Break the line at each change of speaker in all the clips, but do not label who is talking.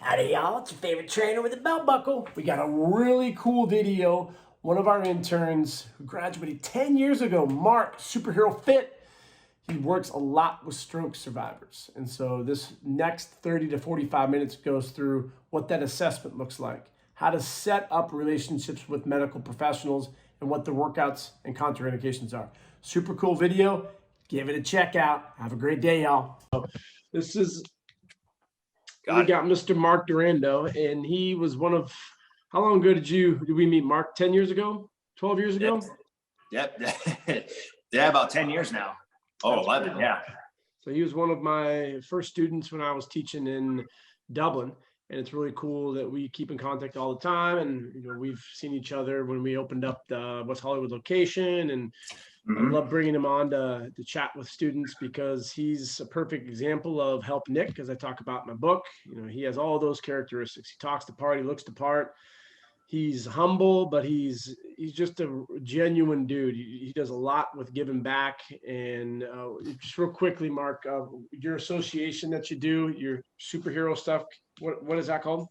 Howdy, y'all. It's your favorite trainer with a belt buckle. We got a really cool video. One of our interns who graduated 10 years ago, Mark, Superhero Fit, he works a lot with stroke survivors. And so this next 30 to 45 minutes goes through what that assessment looks like, how to set up relationships with medical professionals, and what the workouts and contraindications are. Super cool video. Give it a check out. Have a great day, y'all. This is we got Mr. Mark Durando, and he was one of, how long ago did we meet Mark? 10 years ago? 12 years ago?
Yep. Yeah, about 10 years now. Oh, that's 11, cool. Yeah.
So he was one of my first students when I was teaching in Dublin, and it's really cool that we keep in contact all the time. And we've seen each other when we opened up the West Hollywood location, and I love bringing him on to chat with students because he's a perfect example of help Nick, as I talk about in my book. He has all those characteristics. He talks the part, he looks the part. He's humble, but he's just a genuine dude. He does a lot with giving back. And just real quickly, Mark, your association that you do, your superhero stuff, what is that called?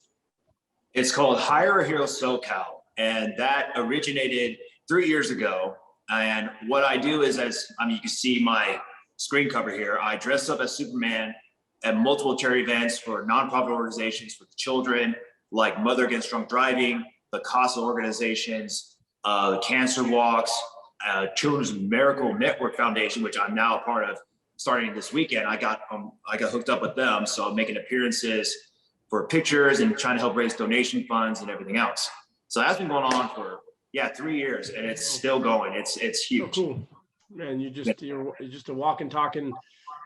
It's called Hire a Hero SoCal, and that originated 3 years ago. And what I do is, you can see my screen cover here. I dress up as Superman at multiple charity events for nonprofit organizations for children, like Mother Against Drunk Driving, the CASA organizations, the Cancer Walks, Children's Miracle Network Foundation, which I'm now a part of starting this weekend. I got hooked up with them, so I'm making appearances for pictures and trying to help raise donation funds and everything else. So that's been going on for 3 years, and it's still going. It's huge.
Oh, cool, man. You're just a walking, talking,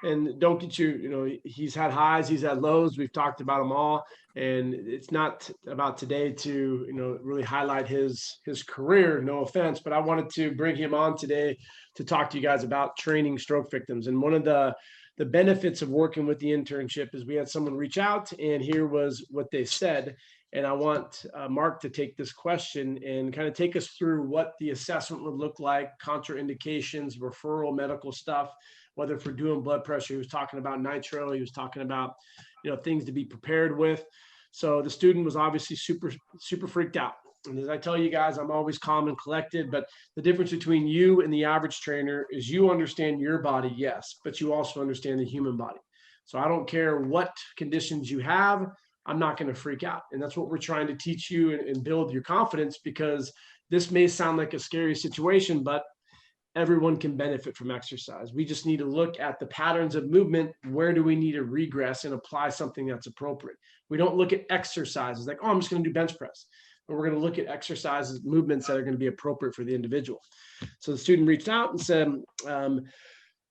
and don't get he's had highs, he's had lows. We've talked about them all, and it's not about today to really highlight his career. No offense, but I wanted to bring him on today to talk to you guys about training stroke victims. And one of the benefits of working with the internship is we had someone reach out, and here was what they said. And I want Mark to take this question and kind of take us through what the assessment would look like, contraindications, referral, medical stuff, whether for doing blood pressure. He was talking about nitro. He was talking about, things to be prepared with. So the student was obviously super, super freaked out. And as I tell you guys, I'm always calm and collected, but the difference between you and the average trainer is you understand your body, yes, but you also understand the human body. So I don't care what conditions you have, I'm not going to freak out. And that's what we're trying to teach you and build your confidence, because this may sound like a scary situation, but everyone can benefit from exercise. We just need to look at the patterns of movement. Where do we need to regress and apply something that's appropriate? We don't look at exercises like, I'm just going to do bench press. But we're going to look at exercises, movements that are going to be appropriate for the individual. So the student reached out and said,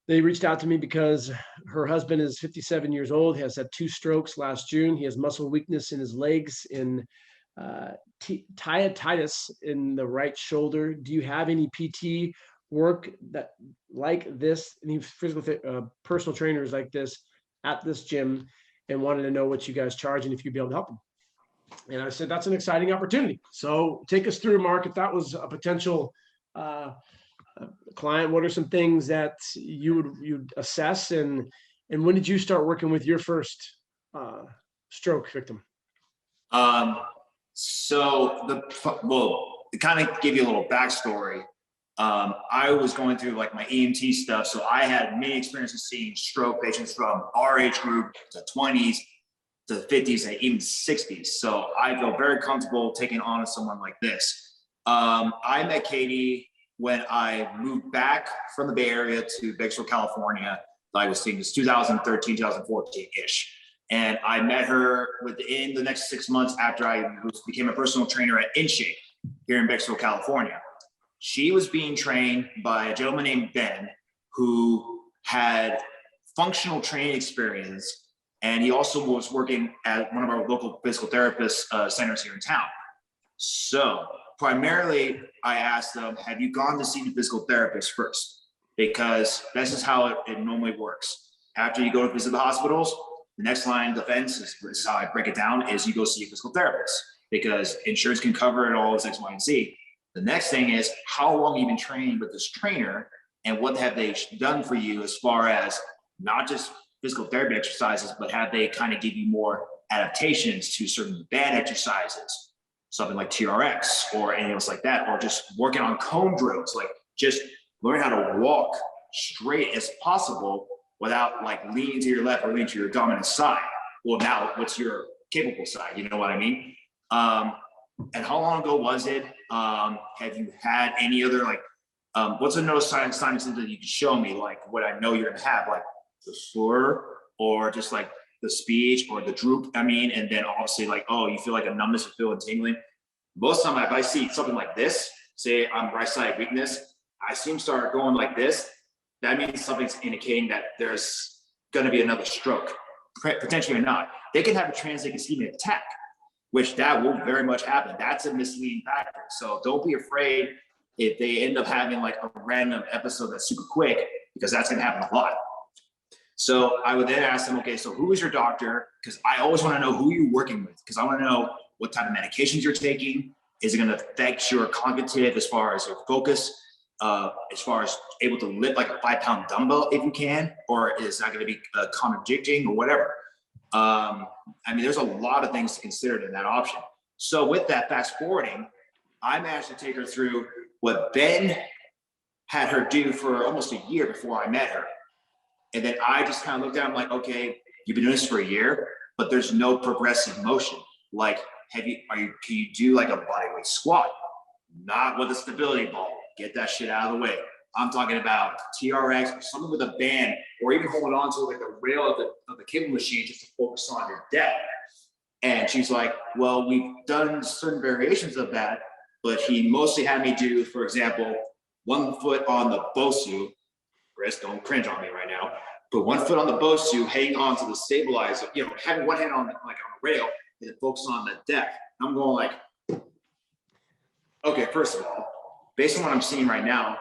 they reached out to me because her husband is 57 years old. He has had 2 strokes last June. He has muscle weakness in his legs and tendinitis in the right shoulder. Do you have any PT work that like this? Any personal trainers like this at this gym, and wanted to know what you guys charge and if you'd be able to help them. And I said, that's an exciting opportunity. So take us through, Mark, if that was a potential client, what are some things that you'd assess, and when did you start working with your first stroke victim?
So to kind of give you a little backstory, I was going through like my EMT stuff, so I had many experiences seeing stroke patients from our age group to 20s to 50s and even 60s. So I feel very comfortable taking on someone like this. I met Katie when I moved back from the Bay Area to Bakersfield, California. I was seeing this 2013, 2014-ish. And I met her within the next 6 months after I became a personal trainer at InShape here in Bakersfield, California. She was being trained by a gentleman named Ben, who had functional training experience. And he also was working at one of our local physical therapist centers here in town. So primarily, I asked them, have you gone to see the physical therapist first? Because this is how it normally works. After you go to visit the hospitals, the next line of defense is how I break it down, is you go see a physical therapist, because insurance can cover it all as X, Y, and Z. The next thing is, how long have you been training with this trainer, and what have they done for you as far as not just physical therapy exercises, but have they kind of give you more adaptations to certain band exercises, something like TRX or anything else like that, or just working on cone drills, like just learn how to walk straight as possible without like leaning to your left or leaning to your dominant side. Well, now what's your capable side? You know what I mean? And how long ago was it? Have you had any other like, what's another sign that you can show me? Like what I know you're gonna have, like the slur or just like the speech or the droop, I mean, and then obviously like, oh, you feel like a numbness, you feel a tingling. Most of the time if I see something like this, say I'm right side weakness, I see him start going like this, that means something's indicating that there's gonna be another stroke, potentially or not. They can have a transient ischemic attack, which that will very much happen. That's a misleading factor. So don't be afraid if they end up having like a random episode that's super quick, because that's gonna happen a lot. So I would then ask them, okay, so who is your doctor? Because I always wanna know who you're working with, because I wanna know what type of medications you're taking. Is it gonna affect your cognitive as far as your focus, as far as able to lift like a 5-pound dumbbell if you can, or is that gonna be contradicting or whatever? I mean, there's a lot of things to consider in that option. So with that, fast forwarding, I managed to take her through what Ben had her do for almost a year before I met her. And then I just kind of looked at him like, okay, you've been doing this for a year, but there's no progressive motion. Like, can you do like a bodyweight squat? Not with a stability ball. Get that shit out of the way. I'm talking about TRX or something with a band, or even holding on to like the rail of the cable machine just to focus on your depth. And she's like, well, we've done certain variations of that, but he mostly had me do, for example, 1 foot on the BOSU. Chris, don't cringe on me right now. Put 1 foot on the BOSU, hang on to the stabilizer, you know, having one hand on like on the rail, and then focus on the depth. I'm going like, okay, first of all, based on what I'm seeing right now,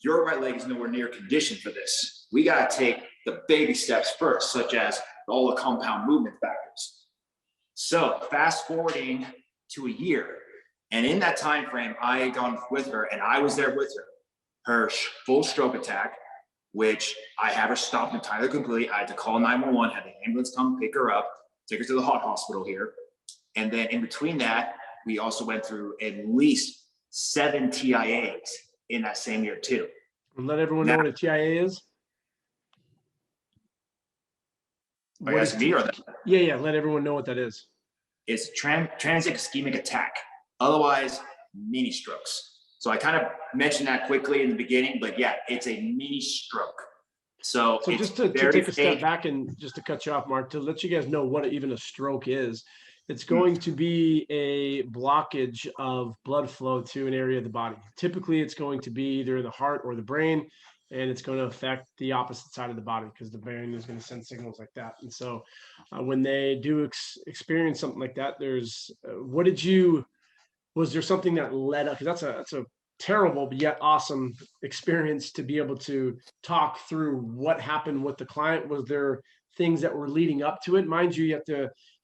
your right leg is nowhere near conditioned for this. We got to take the baby steps first, such as all the compound movement factors. So fast forwarding to a year, and in that time frame, I had gone with her, and I was there with her full stroke attack, which I had her stopped entirely completely. I had to call 911, had the ambulance come pick her up, take her to the hot hospital here. And then in between that, we also went through at least 7 TIAs in that same year too.
And let everyone know what a TIA is.
Are you asking me or that?
Yeah. Let everyone know what that is.
It's transient ischemic attack, otherwise mini strokes. So I kind of mentioned that quickly in the beginning, but yeah, it's a mini stroke. So
just to take a step back and just to cut you off, Mark, to let you guys know what even a stroke is. It's going to be a blockage of blood flow to an area of the body. Typically, it's going to be either the heart or the brain, and it's going to affect the opposite side of the body because the brain is going to send signals like that. And so when they do experience something like that, there's, was there something that led up? Because that's a terrible but yet awesome experience to be able to talk through what happened with the client. Was there things that were leading up to it? Mind you,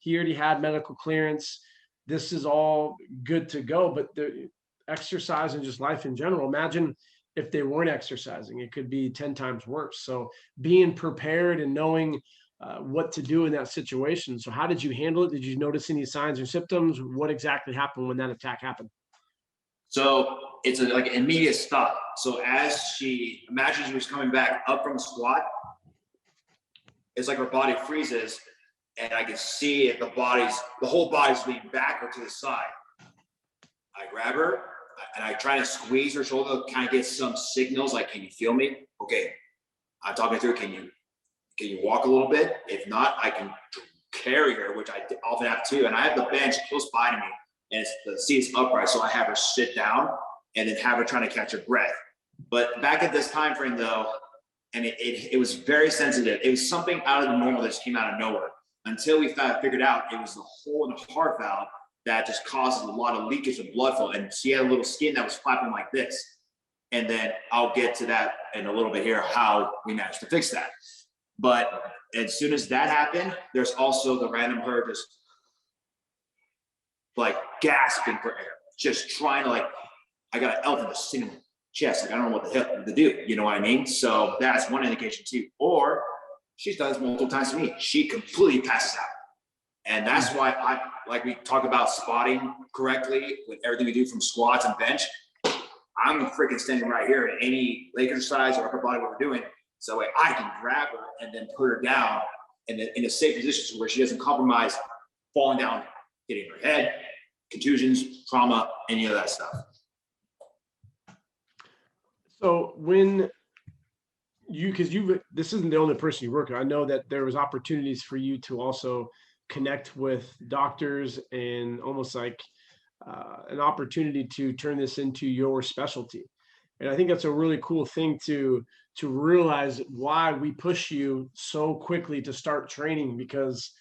he already had medical clearance. This is all good to go, but the exercise and just life in general, imagine if they weren't exercising, it could be 10 times worse. So being prepared and knowing what to do in that situation. So how did you handle it? Did you notice any signs or symptoms? What exactly happened when that attack happened?
So it's like an immediate stop. So as she imagines she was coming back up from the squat, it's like her body freezes, and I can see if the whole body's leaning back or to the side. I grab her and I try to squeeze her shoulder, kind of get some signals like, can you feel me? Okay, I'm talking to her. Can you walk a little bit? If not, I can carry her, which I often have to. And I have the bench close by to me, and the seat's upright, so I have her sit down and then have her trying to catch her breath. But back at this time frame though, and it was very sensitive. It was something out of the normal that just came out of nowhere. Until we figured out it was the hole in the heart valve that just causes a lot of leakage of blood flow. And she had a little skin that was flapping like this. And then I'll get to that in a little bit here, how we managed to fix that. But as soon as that happened, there's also the random her just like gasping for air, just trying to like, I got an elephant just sitting in my chest. Like, I don't know what the hell to do. You know what I mean? So that's one indication too. Or she's done this multiple times to me. She completely passes out. And that's why like we talk about spotting correctly with everything we do from squats and bench. I'm freaking standing right here at any leg exercise or upper body, what we're doing. So I can grab her and then put her down in a safe position where she doesn't compromise falling down, hitting her head, contusions, trauma, any of that stuff.
So when this isn't the only person you work with. I know that there was opportunities for you to also connect with doctors and almost like an opportunity to turn this into your specialty. And I think that's a really cool thing to realize why we push you so quickly to start training, because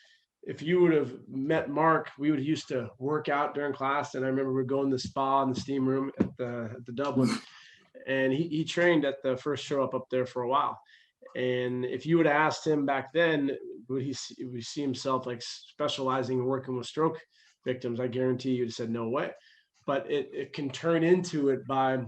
if you would have met Mark, we would used to work out during class. And I remember we'd go in the spa in the steam room at the Dublin, and he trained at the first Show Up there for a while. And if you would have asked him back then, would he see himself like specializing in working with stroke victims, I guarantee you'd have said no way. But it can turn into it by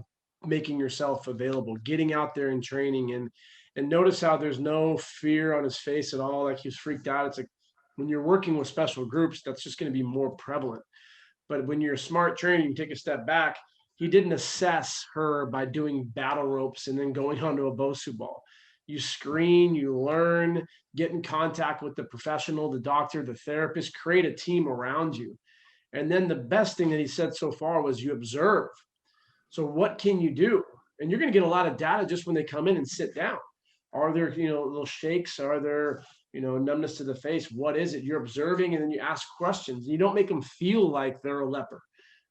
making yourself available, getting out there and training. And notice how there's no fear on his face at all, like he was freaked out. It's like when you're working with special groups, that's just going to be more prevalent. But when you're a smart trainer, you take a step back. He didn't assess her by doing battle ropes and then going onto a Bosu ball. You screen, you learn, get in contact with the professional, the doctor, the therapist, create a team around you. And then the best thing that he said so far was you observe. So what can you do? And you're going to get a lot of data just when they come in and sit down. Are there, little shakes? Are there, numbness to the face? What is it? You're observing, and then you ask questions. You don't make them feel like they're a leper.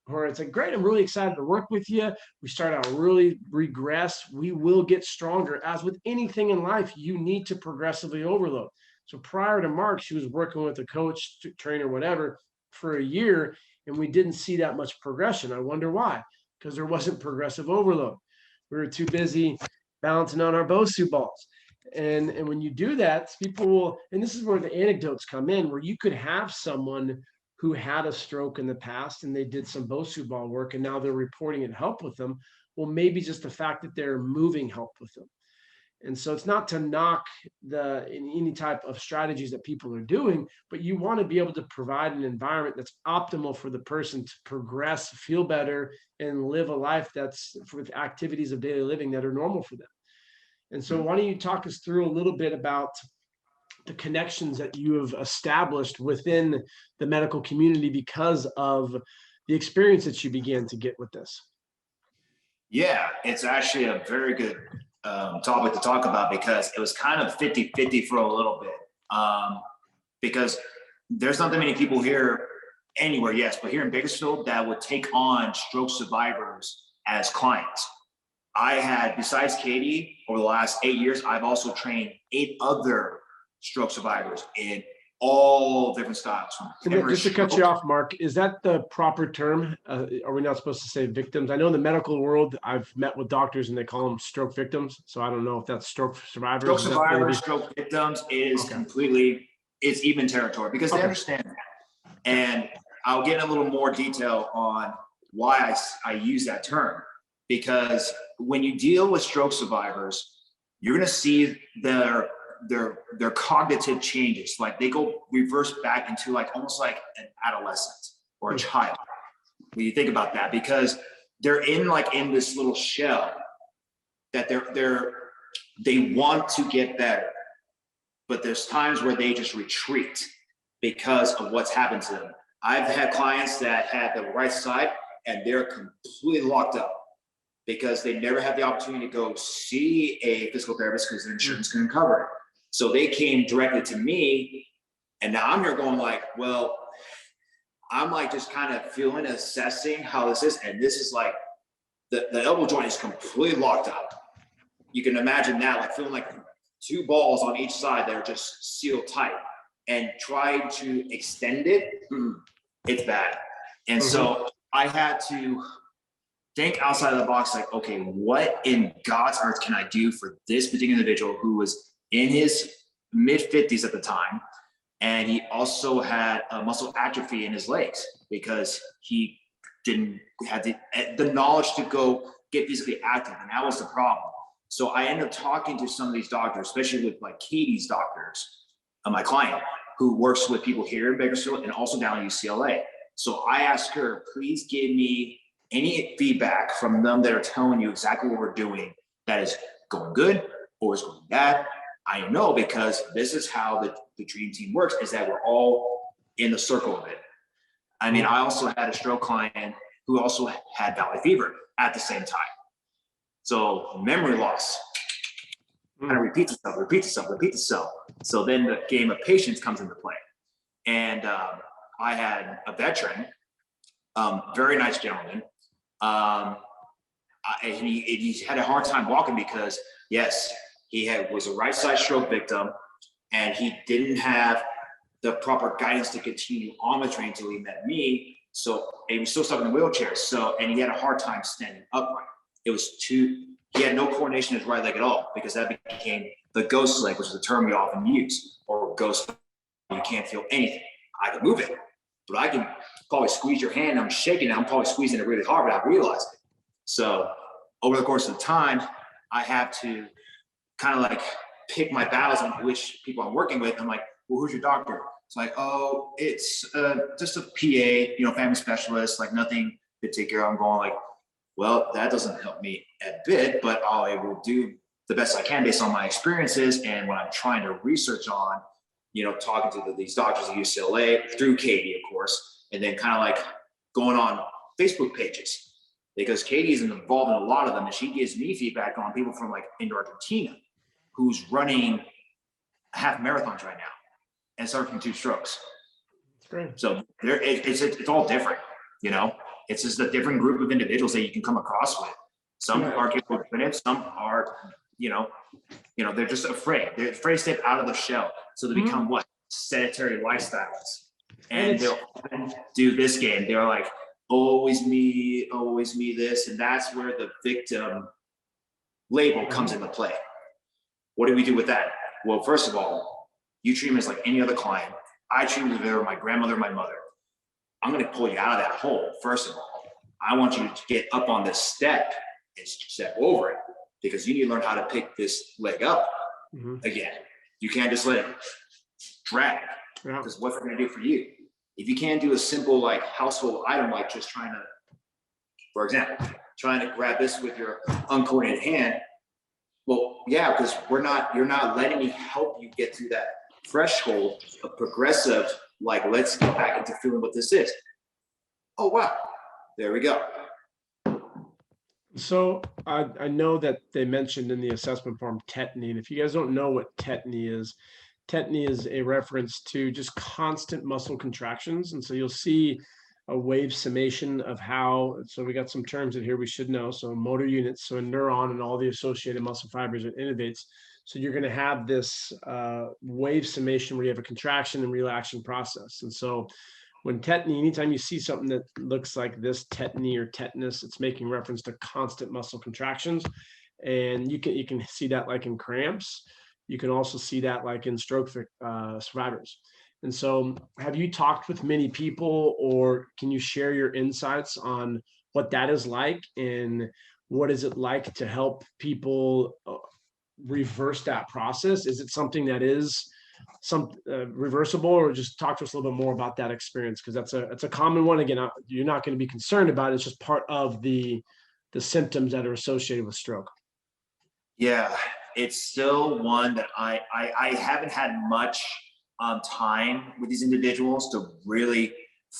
Or it's like, great, I'm really excited to work with you. We start out really regress. We will get stronger. As with anything in life, you need to progressively overload. So prior to Mark, she was working with a coach, trainer, whatever, for a year, and we didn't see that much progression. I wonder why, because there wasn't progressive overload. We were too busy balancing on our Bosu balls. And when you do that, people will, and this is where the anecdotes come in, where you could have someone who had a stroke in the past and they did some Bosu ball work and now they're reporting it helped with them. Well, maybe just the fact that they're moving helped with them. And so it's not to knock any type of strategies that people are doing, but you want to be able to provide an environment that's optimal for the person to progress, feel better, and live a life that's with activities of daily living that are normal for them. And so why don't you talk us through a little bit about the connections that you have established within the medical community because of the experience that you began to get with this?
Yeah, it's actually a very good topic to talk about, because it was kind of 50-50 for a little bit. Because there's not that many people here anywhere, yes, but here in Bakersfield that would take on stroke survivors as clients. I had, besides Katie, over the last 8 years, I've also trained 8 other stroke survivors in all different styles.
Just to cut you off, Mark, is that the proper term? Are we not supposed to say victims? I know in the medical world, I've met with doctors and they call them stroke victims. So I don't know if that's stroke survivors.
Stroke survivors, stroke victims is completely, it's even territory, because they understand that. And I'll get in a little more detail on why I use that term. Because when you deal with stroke survivors, you're going to see their cognitive changes. Like they go reverse back into like almost like an adolescent or a child when you think about that, because they're in this little shell that they want to get better, but there's times where they just retreat because of what's happened to them. I've had clients that had the right side and they're completely locked up because they never had the opportunity to go see a physical therapist because their insurance couldn't cover it. So they came directly to me, and now I'm here going like, well, I'm like just kind of feeling, assessing how this is. And this is like, the elbow joint is completely locked up. You can imagine that, like feeling like 2 balls on each side that are just sealed tight, and trying to extend it, it's bad. And so I had to think outside of the box, like, okay, what in God's earth can I do for this particular individual who was in his mid-50s at the time, and he also had a muscle atrophy in his legs because he didn't have the knowledge to go get physically active, and that was the problem. So I ended up talking to some of these doctors, especially with like Katie's doctors, my client, who works with people here in Bakersfield and also down at UCLA. So I asked her, please give me any feedback from them that are telling you exactly what we're doing that is going good or is going bad. I know, because this is how the dream team works, is that we're all in the circle of it. I mean, I also had a stroke client who also had valley fever at the same time. So memory loss, kind of repeats itself. So then the game of patience comes into play. And I had a veteran, very nice gentleman. He had a hard time walking because, yes, he was a right side stroke victim, and he didn't have the proper guidance to continue on the train until he met me. So he was still stuck in the wheelchair. And he had a hard time standing upright. He had no coordination in his right leg at all, because that became the ghost leg, which is a term we often use, or ghost, you can't feel anything. I can move it, but I can probably squeeze your hand. I'm shaking it. I'm probably squeezing it really hard without realizing it. So over the course of time, I have to kind of like pick my battles on which people I'm working with. I'm like, well, who's your doctor? It's like, oh, it's just a PA, family specialist, like nothing particular. I'm going like, well, that doesn't help me a bit, but I will do the best I can based on my experiences and what I'm trying to research on, talking to these doctors at UCLA through Katie, of course, and then kind of like going on Facebook pages, because Katie is involved in a lot of them, and she gives me feedback on people from like in Argentina who's running half marathons right now and suffering from 2 strokes.
That's great.
So it's all different, It's just a different group of individuals that you can come across with. Some are capable of doing it, some are, they're just afraid. They're afraid to step out of the shell. So they become what? Sedentary lifestyles. And they'll do this game. They're like, always me this. And that's where the victim label comes into play. What do we do with that? Well, first of all, you treat them as like any other client. I treat them as if they were my grandmother, my mother. I'm going to pull you out of that hole. First of all, I want you to get up on this step and step over it, because you need to learn how to pick this leg up again. You can't just let it drag, because what's it going to do for you? If you can't do a simple like household item, like just trying to grab this with your uncoordinated hand. Well, yeah, because you're not letting me help you get through that threshold of progressive, like, let's get back into feeling what this is. Oh, wow. There we go.
So I know that they mentioned in the assessment form tetany, and if you guys don't know what tetany is a reference to just constant muscle contractions. And so you'll see a wave summation of how, so we got some terms in here we should know. So motor units, so a neuron and all the associated muscle fibers it innervates. So you're going to have this wave summation where you have a contraction and relaxation process. And so when tetany, anytime you see something that looks like this, tetany or tetanus, it's making reference to constant muscle contractions. And you can see that like in cramps. You can also see that like in stroke survivors. And so have you talked with many people, or can you share your insights on what that is like, and what is it like to help people reverse that process? Is it something that is reversible, or just talk to us a little bit more about that experience? Because that's a common one. Again, you're not going to be concerned about it. It's just part of the symptoms that are associated with stroke.
Yeah, it's still one that I haven't had much time with these individuals to really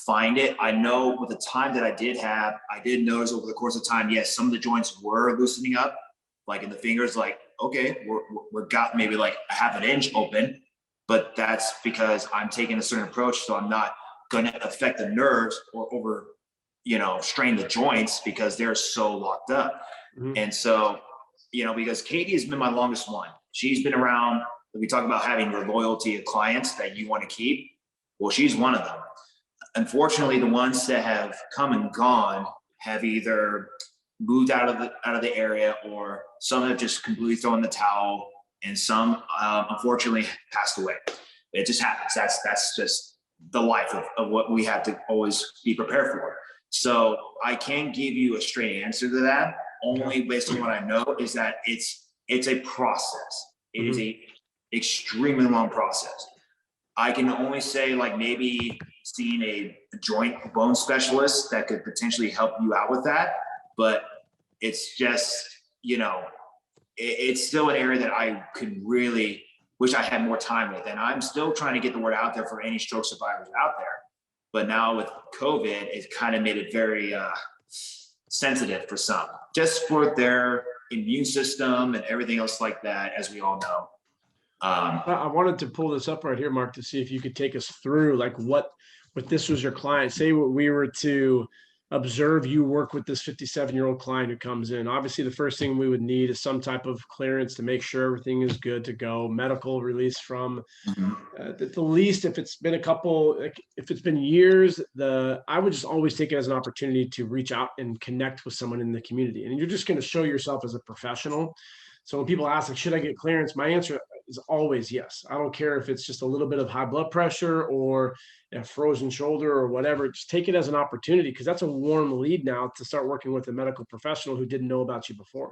find it. I know with the time that I did have, I did notice over the course of time, yes, some of the joints were loosening up, like in the fingers, like, okay, we're got maybe like a half an inch open, but that's because I'm taking a certain approach. So I'm not going to affect the nerves or over, strain the joints because they're so locked up. And so, because Katie has been my longest one. She's been around. We talk about having your loyalty of clients that you want to keep. Well, she's one of them. Unfortunately, the ones that have come and gone have either moved out of the area, or some have just completely thrown the towel, and some unfortunately passed away. It just happens. That's just the life of what we have to always be prepared for. So I can't give you a straight answer to that. Only based on what I know is that it's a process. It is a extremely long process. I can only say like maybe seeing a joint bone specialist that could potentially help you out with that. But it's just, it's still an area that I could really wish I had more time with. And I'm still trying to get the word out there for any stroke survivors out there. But now with COVID, it kind of made it very sensitive for some, just for their immune system and everything else like that, as we all know.
I wanted to pull this up right here, Mark, to see if you could take us through like what this was your client. Say what we were to observe you work with this 57-year-old client who comes in. Obviously, the first thing we would need is some type of clearance to make sure everything is good to go. Medical release from the least, if it's been if it's been years, I would just always take it as an opportunity to reach out and connect with someone in the community. And you're just going to show yourself as a professional. So when people ask, like, should I get clearance? My answer is always yes. I don't care if it's just a little bit of high blood pressure or a frozen shoulder or whatever. Just take it as an opportunity, because that's a warm lead now to start working with a medical professional who didn't know about you before.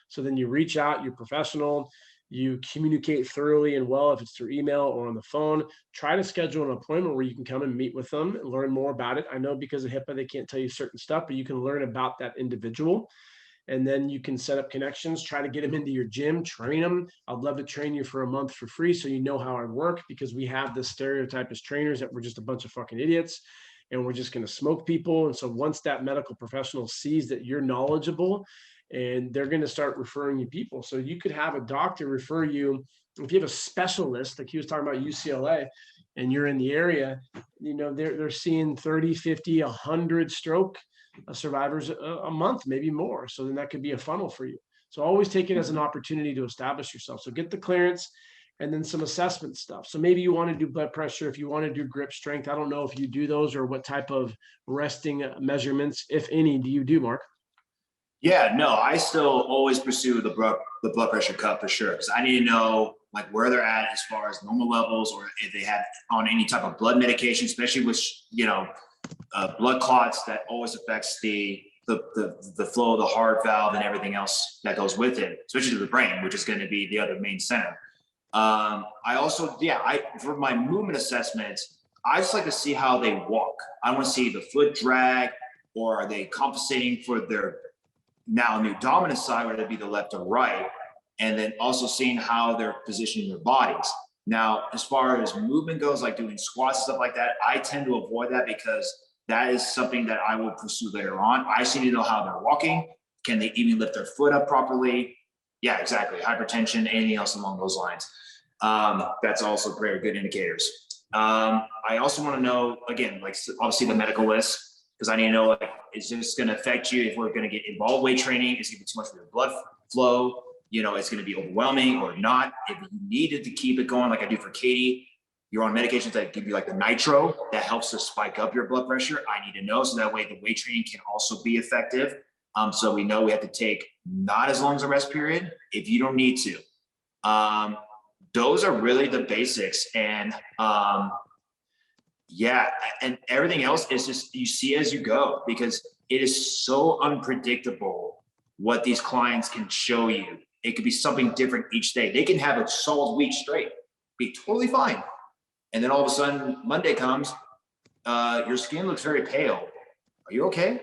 So then you reach out, you're professional, you communicate thoroughly and well, if it's through email or on the phone. Try to schedule an appointment where you can come and meet with them and learn more about it. I know because of HIPAA, they can't tell you certain stuff, but you can learn about that individual. And then you can set up connections, try to get them into your gym, train them. I'd love to train you for a month for free so you know how I work, because we have this stereotype as trainers that we're just a bunch of fucking idiots and we're just going to smoke people. And so once that medical professional sees that you're knowledgeable, and they're going to start referring you people. So you could have a doctor refer you. If you have a specialist, like he was talking about UCLA, and you're in the area, they're seeing 30, 50, 100 stroke survivors a month, maybe more. So then that could be a funnel for you. So always take it as an opportunity to establish yourself. So get the clearance and then some assessment stuff. So maybe you want to do blood pressure, if you want to do grip strength. I don't know if you do those or what type of resting measurements, if any, do you do, Mark?
Yeah, no, I still always pursue the blood pressure cuff for sure, because I need to know like where they're at as far as normal levels, or if they have on any type of blood medication, especially with blood clots. That always affects the flow of the heart valve and everything else that goes with it, especially to the brain, which is going to be the other main center. I also, for my movement assessments, I just like to see how they walk. I want to see the foot drag, or are they compensating for their now new dominant side, whether it be the left or right, and then also seeing how they're positioning their bodies. Now, as far as movement goes, like doing squats and stuff like that, I tend to avoid that, because that is something that I will pursue later on. I just need to know how they're walking. Can they even lift their foot up properly? Yeah, exactly. Hypertension, anything else along those lines. That's also very good indicators. I also want to know, again, like obviously the medical list, because I need to know, like, is this going to affect you if we're going to get involved weight training? Is it going to be too much for your blood flow? It's going to be overwhelming or not. If you needed to keep it going, like I do for Katie, you're on medications that give you like the nitro that helps to spike up your blood pressure. I need to know, so that way the weight training can also be effective. So we know we have to take not as long as a rest period if you don't need to. Those are really the basics. And and everything else is just, you see as you go, because it is so unpredictable what these clients can show you. It could be something different each day. They can have a solid week straight, be totally fine. And then all of a sudden Monday comes, your skin looks very pale. Are you okay?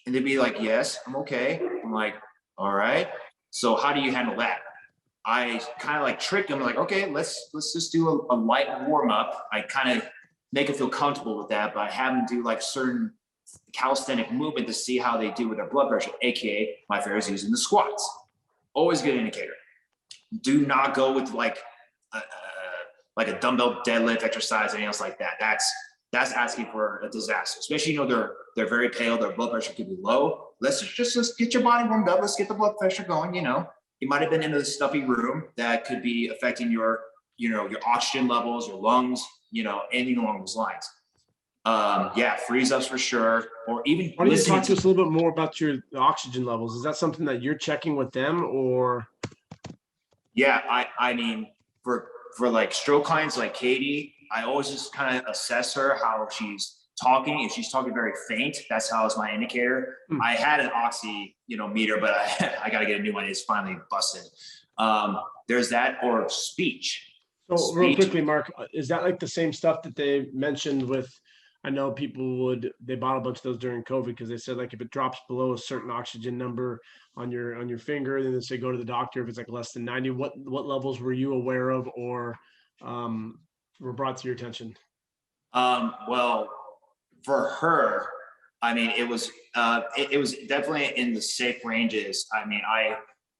And they'd be like, yes, I'm okay. I'm like, all right. So how do you handle that? I kind of like trick them, like, okay, let's just do a light warm up. I kind of make them feel comfortable with that, but I have them do like certain calisthenic movement to see how they do with their blood pressure, aka my favorite is using the squats. Always good indicator. Do not go with like a dumbbell deadlift exercise, anything else like that. That's asking for a disaster. Especially, they're very pale, their blood pressure could be low. Let's get your body warmed up. Let's get the blood pressure going. You might have been in a stuffy room that could be affecting your oxygen levels, your lungs, anything along those lines. Freeze ups for sure. Or even
why don't you talk to us a little bit more about your oxygen levels? Is that something that you're checking with them, or?
Yeah, I mean, for like stroke clients like Katie, I always just kind of assess her, how she's talking. If she's talking very faint, that's how it's my indicator. I had an oxy, meter, but I got to get a new one. It's finally busted. There's that, or speech.
So real
speech.
quickly, Mark, is that like the same stuff that they mentioned with, I know they bought a bunch of those during COVID because they said like if it drops below a certain oxygen number on your finger, then they say go to the doctor if it's like less than 90. What levels were you aware of or were brought to your attention?
Well, for her, I mean, it was definitely in the safe ranges. I mean,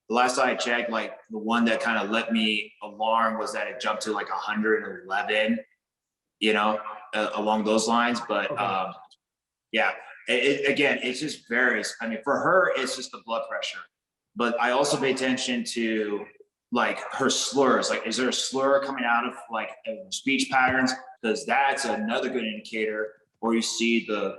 the last I checked, like the one that kind of let me alarm was that it jumped to like 111, you know, along those lines. But
Okay.
yeah, again, it just varies. I mean, for her, it's just the blood pressure. But I also pay attention to like her slurs. Like, is there a slur coming out of like speech patterns? Because that's another good indicator. Or you see the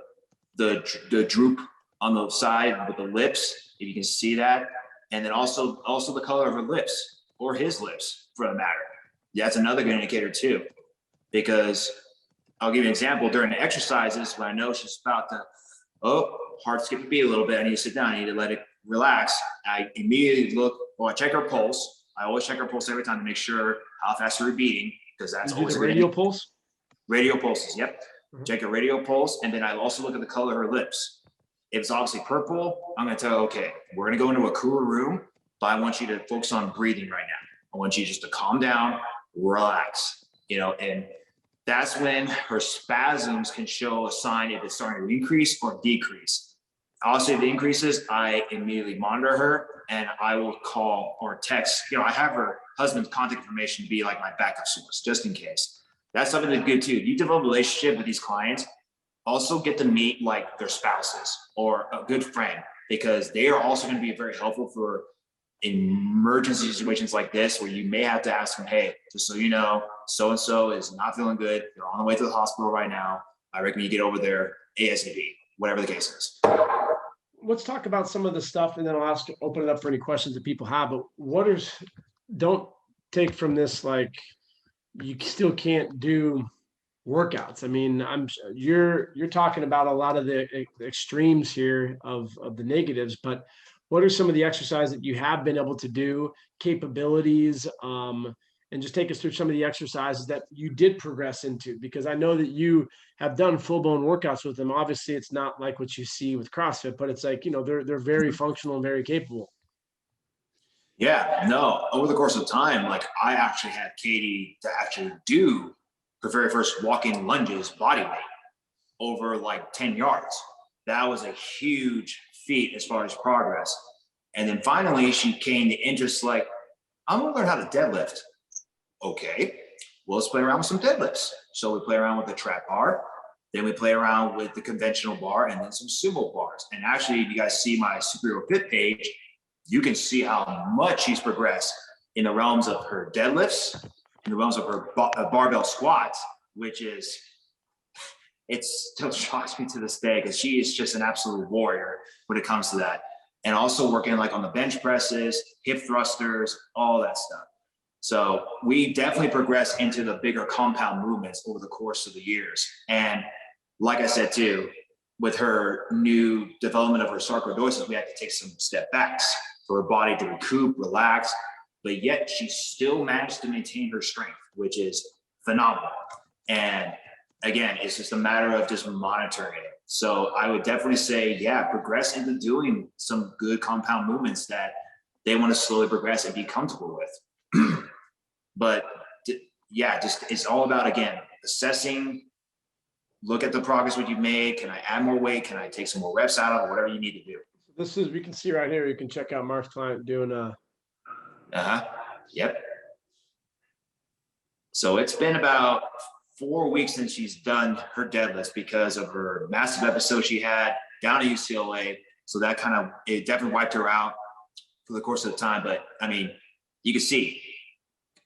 droop on the side with the lips, if you can see that, and then also the color of her lips or his lips, for the matter. That's another good indicator too, because I'll give you an example. During the exercises, when I know she's about to, heart skip a beat a little bit, I need to sit down, I need to let it relax. I immediately look, I check her pulse. I always check her pulse every time to make sure how fast we're beating, because that's
You do
always
the
a good
radial pulse?
radial pulses. Yep. Check a radial pulse, and then I also look at the color of her lips. If it's obviously purple, I'm going to tell her, okay, we're going to go into a cooler room, but I want you to focus on breathing right now. I want you just to calm down, relax, and that's when her spasms can show a sign if it's starting to increase or decrease. Obviously, if it increases, I immediately monitor her and I will call or text. I have her husband's contact information to be like my backup source, just in case. That's something that's good too. You develop a relationship with these clients, also get to meet like their spouses or a good friend, because they are also going to be very helpful for emergency situations like this, where you may have to ask them, hey, just so you know, so-and-so is not feeling good. They're on the way to the hospital right now. I recommend you get over there ASAP, whatever the case is.
Let's talk about some of the stuff and then I'll open it up for any questions that people have, but don't take from this like you still can't do workouts. I mean, you're talking about a lot of the extremes here of the negatives, but what are some of the exercises that you have been able to do, capabilities, and just take us through some of the exercises that you did progress into? Because I know that you have done full-blown workouts with them. Obviously, it's not like what you see with CrossFit, but it's like, they're very functional and very capable.
Yeah, no, over the course of time, like I actually had Katie to actually do her very first walking lunges body weight over like 10 yards. That was a huge feat as far as progress. And then finally she came to interest, like, I'm gonna learn how to deadlift. Okay, well, let's play around with some deadlifts. So we play around with the trap bar, then we play around with the conventional bar, and then some sumo bars. And actually, if you guys see my Superhero Fit page, you can see how much she's progressed in the realms of her deadlifts, in the realms of her barbell squats, which is, it still shocks me to this day because she is just an absolute warrior when it comes to that. And also working like on the bench presses, hip thrusters, all that stuff. So we definitely progress into the bigger compound movements over the course of the years. And like I said too, with her new development of her sarcoidosis, we had to take some step backs for her body to recoup, relax, but yet she still managed to maintain her strength, which is phenomenal. And again, it's just a matter of just monitoring it. So I would definitely say, yeah, progress into doing some good compound movements that they want to slowly progress and be comfortable with. But yeah, just it's all about, again, assessing, look at the progress what you've made. Can I add more weight? Can I take some more reps out of it? Whatever you need to do.
We can see right here, you can check out Mark's client doing
Yep. So it's been about 4 weeks since she's done her deadlifts because of her massive episode she had down at UCLA. So that it definitely wiped her out for the course of the time. But I mean, you can see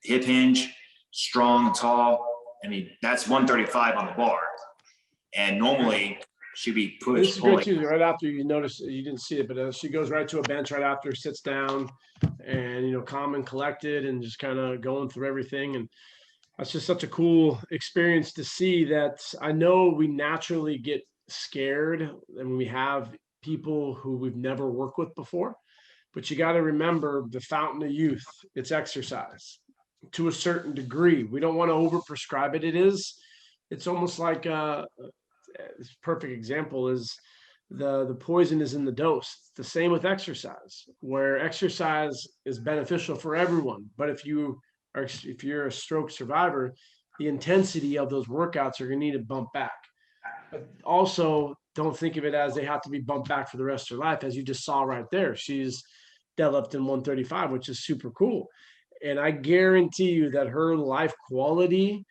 hip hinge, strong, tall. I mean, that's 135 on the bar. And normally she'd be pushed.
This is great too. Right after, you notice, you didn't see it, but she goes right to a bench right after, sits down and, calm and collected and just kind of going through everything. And that's just such a cool experience to see. That I know we naturally get scared and we have people who we've never worked with before, but you got to remember the fountain of youth, it's exercise. to a certain degree. We don't want to overprescribe it. It's almost like this perfect example is the poison is in the dose. It's the same with exercise, where exercise is beneficial for everyone. But if you're a stroke survivor, the intensity of those workouts are going to need to bump back. But also, don't think of it as they have to be bumped back for the rest of their life. As you just saw right there, she's deadlifting 135, which is super cool. And I guarantee you that her life quality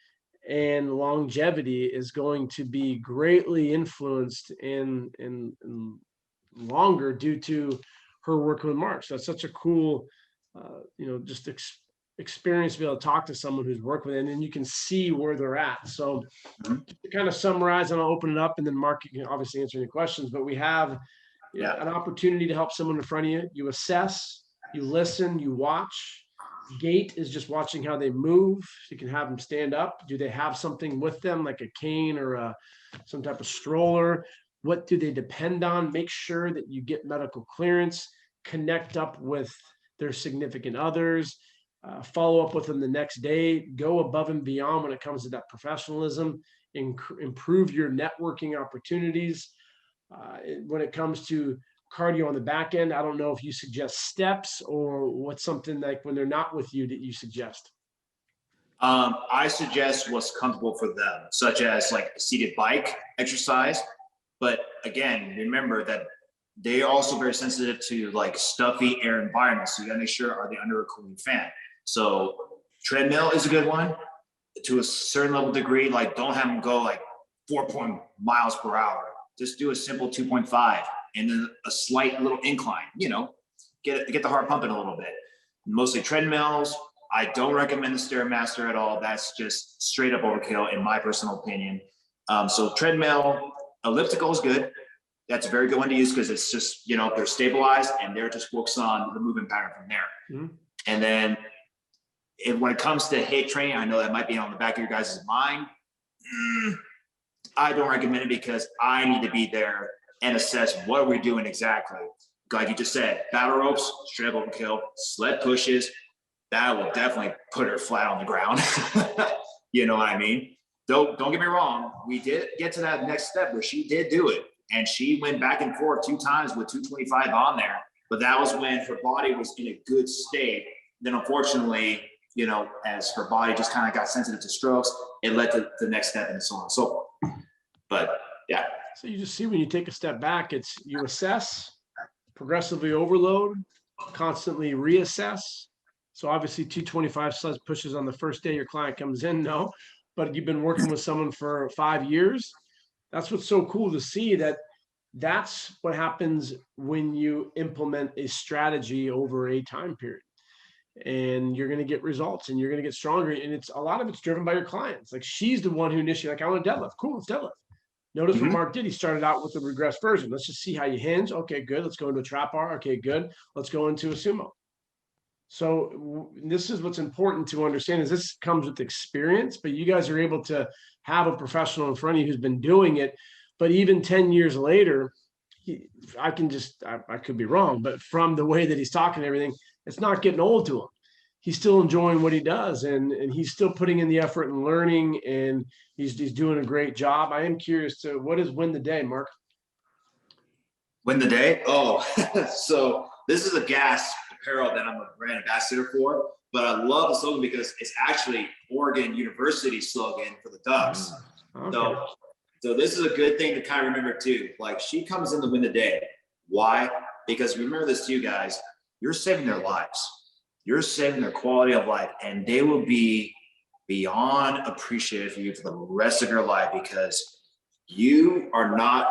and longevity is going to be greatly influenced in longer due to her working with Mark. So it's such a cool, just experience to be able to talk to someone who's worked with it, and then you can see where they're at. So to kind of summarize, and I'll open it up, and then Mark, you can obviously answer any questions, but we have an opportunity to help someone in front of you. You assess, you listen, you watch. Gait is just watching how they move. You can have them stand up. Do they have something with them, like a cane or some type of stroller? What do they depend on? Make sure that you get medical clearance, connect up with their significant others, follow up with them the next day, go above and beyond when it comes to that professionalism, improve your networking opportunities. When it comes to cardio on the back end, I don't know if you suggest steps or what's something like when they're not with you that you suggest.
I suggest what's comfortable for them, such as like a seated bike exercise. But again, remember that they are also very sensitive to like stuffy air environments. So you gotta make sure, are they under a cooling fan? So treadmill is a good one to a certain level degree. Like don't have them go like 4 miles per hour. Just do a simple 2.5 and then a slight little incline, get the heart pumping a little bit. Mostly treadmills. I don't recommend the Stairmaster at all. That's just straight up overkill in my personal opinion. So treadmill, elliptical is good. That's a very good one to use because it's just, they're stabilized and they're just focused on the movement pattern from there. Mm-hmm. And then when it comes to HIIT training, I know that might be on the back of your guys' mind. I don't recommend it because I need to be there and assess what are we doing exactly. Like you just said, battle ropes, straight up overkill, sled pushes, that will definitely put her flat on the ground. You know what I mean? Don't get me wrong. We did get to that next step where she did do it. And she went back and forth 2 times with 225 on there. But that was when her body was in a good state. Then unfortunately, as her body just kind of got sensitive to strokes, it led to the next step and so on and so forth. But yeah.
So you just see when you take a step back, it's you assess, progressively overload, constantly reassess. So obviously 225 sled pushes on the first day your client comes in, no, but you've been working with someone for 5 years. That's what's so cool to see, that's what happens when you implement a strategy over a time period. And you're going to get results and you're going to get stronger. And a lot of it's driven by your clients. Like she's the one who initiated, like, I want to deadlift. Cool, let's deadlift. Notice what Mark did. He started out with the regress version. Let's just see how you hinge. Okay, good. Let's go into a trap bar. Okay, good. Let's go into a sumo. So this is what's important to understand is this comes with experience, but you guys are able to have a professional in front of you who's been doing it. But even 10 years later, I could be wrong, but from the way that he's talking and everything, it's not getting old to him. He's still enjoying what he does, and he's still putting in the effort and learning, and he's doing a great job. I am curious to what is win the day, Mark?
Win the day? Oh, so this is a gas apparel that I'm a brand ambassador for, but I love the slogan because it's actually Oregon University slogan for the Ducks. Okay. So this is a good thing to kind of remember too. Like she comes in to win the day. Why? Because remember this too, guys, you're saving their lives. You're saving their quality of life, and they will be beyond appreciative for you for the rest of your life because you are not,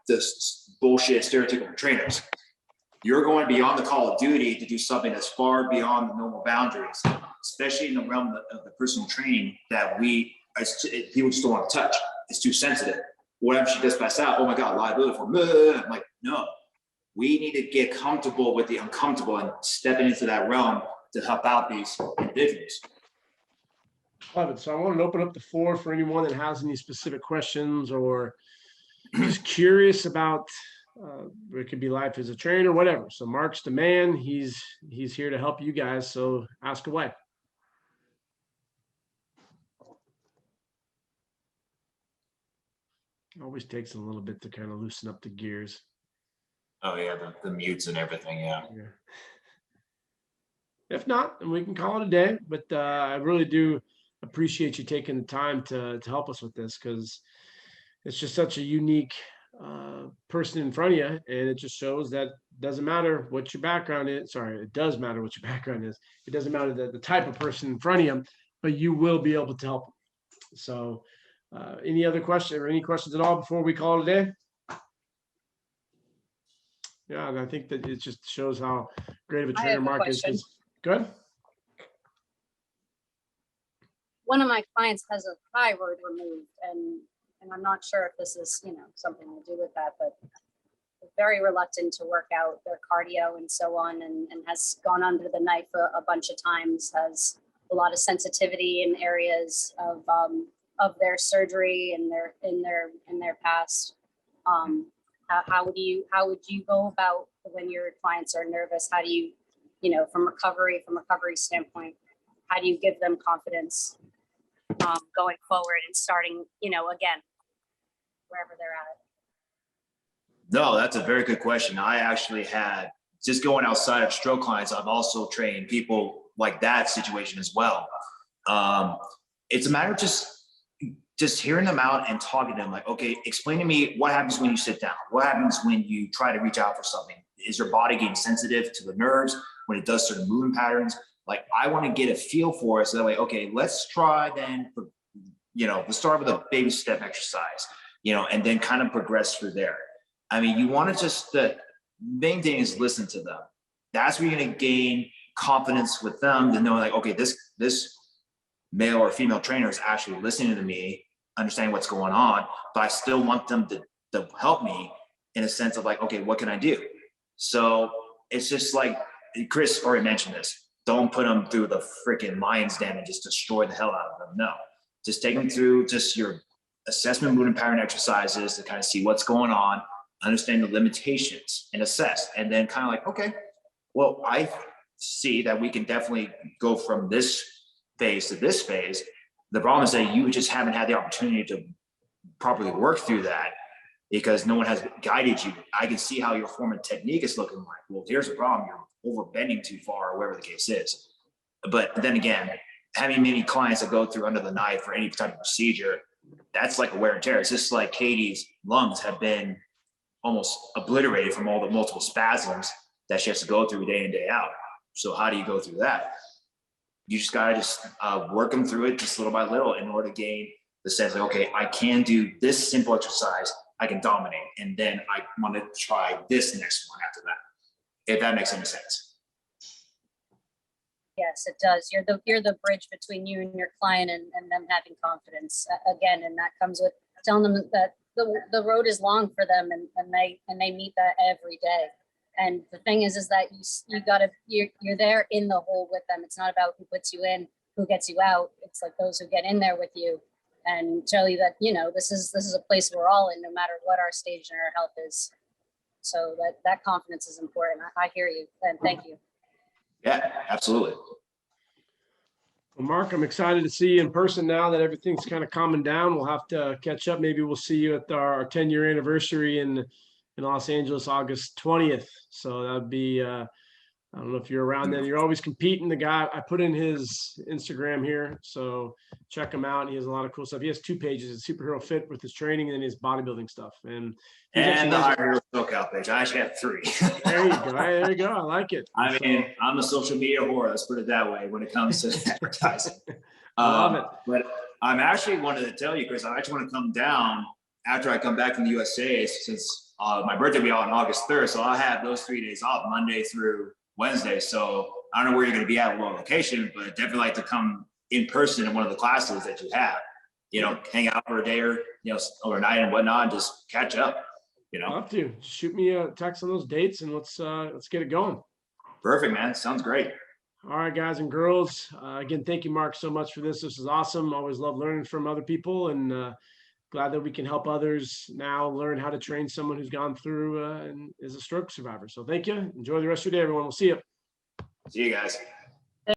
this bullshit stereotypical trainers. You're going beyond the call of duty to do something that's far beyond the normal boundaries, especially in the realm of the personal training that people just don't want to touch. It's too sensitive. Whatever she does pass out, oh my God, liability for me. I'm like, no. We need to get comfortable with the uncomfortable and stepping into that realm to help out these individuals.
Love it. So I want to open up the floor for anyone that has any specific questions or just curious about, it could be life as a trainer, whatever. So Mark's the man. He's here to help you guys. So ask away. Always takes a little bit to kind of loosen up the gears.
Oh yeah, the mutes and everything. Yeah.
Yeah. If not, then we can call it a day. But I really do appreciate you taking the time to help us with this, because it's just such a unique person in front of you, and it just shows that doesn't matter what your background is. Sorry, it does matter what your background is. It doesn't matter the type of person in front of you, but you will be able to help them. So, any other question or any questions at all before we call it a day? Yeah, and I think that it just shows how great of a
I
trainer
have a
Mark is.
question.
Good.
One of my clients has a thyroid removed, and I'm not sure if this is, something to do with that, but they're very reluctant to work out their cardio and so on, and has gone under the knife a bunch of times, has a lot of sensitivity in areas of their surgery and in their past. How would you go about when your clients are nervous? How do you, from recovery standpoint, how do you give them confidence going forward and starting, again, wherever they're at?
No, that's a very good question. I actually had, just going outside of stroke clients, I've also trained people like that situation as well. It's a matter of just hearing them out and talking to them, like, okay, explain to me what happens when you sit down. What happens when you try to reach out for something? Is your body getting sensitive to the nerves when it does certain movement patterns? Like, I want to get a feel for it, so that way, okay, let's try then, let's start with a baby step exercise, and then kind of progress through there. I mean, you want to the main thing is listen to them. That's where you're going to gain confidence with them, to know, like, okay, this male or female trainer is actually listening to me, understanding what's going on, but I still want them to help me in a sense of like, okay, what can I do? So it's just like, Chris already mentioned this. Don't put them through the freaking lion's den and just destroy the hell out of them. No, just take them through just your assessment, movement pattern exercises to kind of see what's going on, understand the limitations and assess, and then kind of like, okay, well, I see that we can definitely go from this phase to this phase. The problem is that you just haven't had the opportunity to properly work through that because no one has guided you. I can see how your form and technique is looking like. Well, here's the problem. You're over bending too far, or whatever the case is. But then again, having many clients that go through under the knife for any type of procedure, that's like a wear and tear. It's just like Katie's lungs have been almost obliterated from all the multiple spasms that she has to go through day in, day out. So how do you go through that? You just gotta work them through it just little by little in order to gain the sense like, okay, I can do this simple exercise, I can dominate, and then I want to try this next one after that, if that makes any sense.
Yes, it does. You're the bridge between you and your client, and them having confidence again, and that comes with telling them that the road is long for them, and they meet that every day. And the thing is that you're there in the hole with them. It's not about who puts you in, who gets you out. It's like those who get in there with you and tell you that, this is a place we're all in, no matter what our stage in our health is. So that confidence is important. I hear you, and thank you.
Yeah, absolutely.
Well, Mark, I'm excited to see you in person now that everything's kind of calming down. We'll have to catch up. Maybe we'll see you at our 10-year anniversary in Los Angeles, August 20th. So that'd be, I don't know if you're around then. You're always competing. The guy, I put in his Instagram here, so check him out. He has a lot of cool stuff. He has 2 pages: it's Superhero Fit with his training, and then his bodybuilding stuff. And
the Higher SoCal page. I actually have 3.
There you go. There you go. I like it.
I mean, I'm a social media whore. Let's put it that way when it comes to advertising.
I love it.
But I'm actually wanted to tell you, Chris, I actually want to come down after I come back from the USA, since my birthday will be on August 3rd. So I'll have those 3 days off, Monday through Wednesday. So I don't know where you're going to be at, what location, but definitely like to come in person in one of the classes that you have, hang out for a day or, overnight and whatnot, and just catch up,
Love to. Shoot me a text on those dates and let's get it going.
Perfect, man. Sounds great.
All right, guys and girls. Again, thank you, Mark, so much for this. This is awesome. Always love learning from other people, and glad that we can help others now learn how to train someone who's gone through and is a stroke survivor. So thank you. Enjoy the rest of your day, everyone. We'll see you.
See you guys.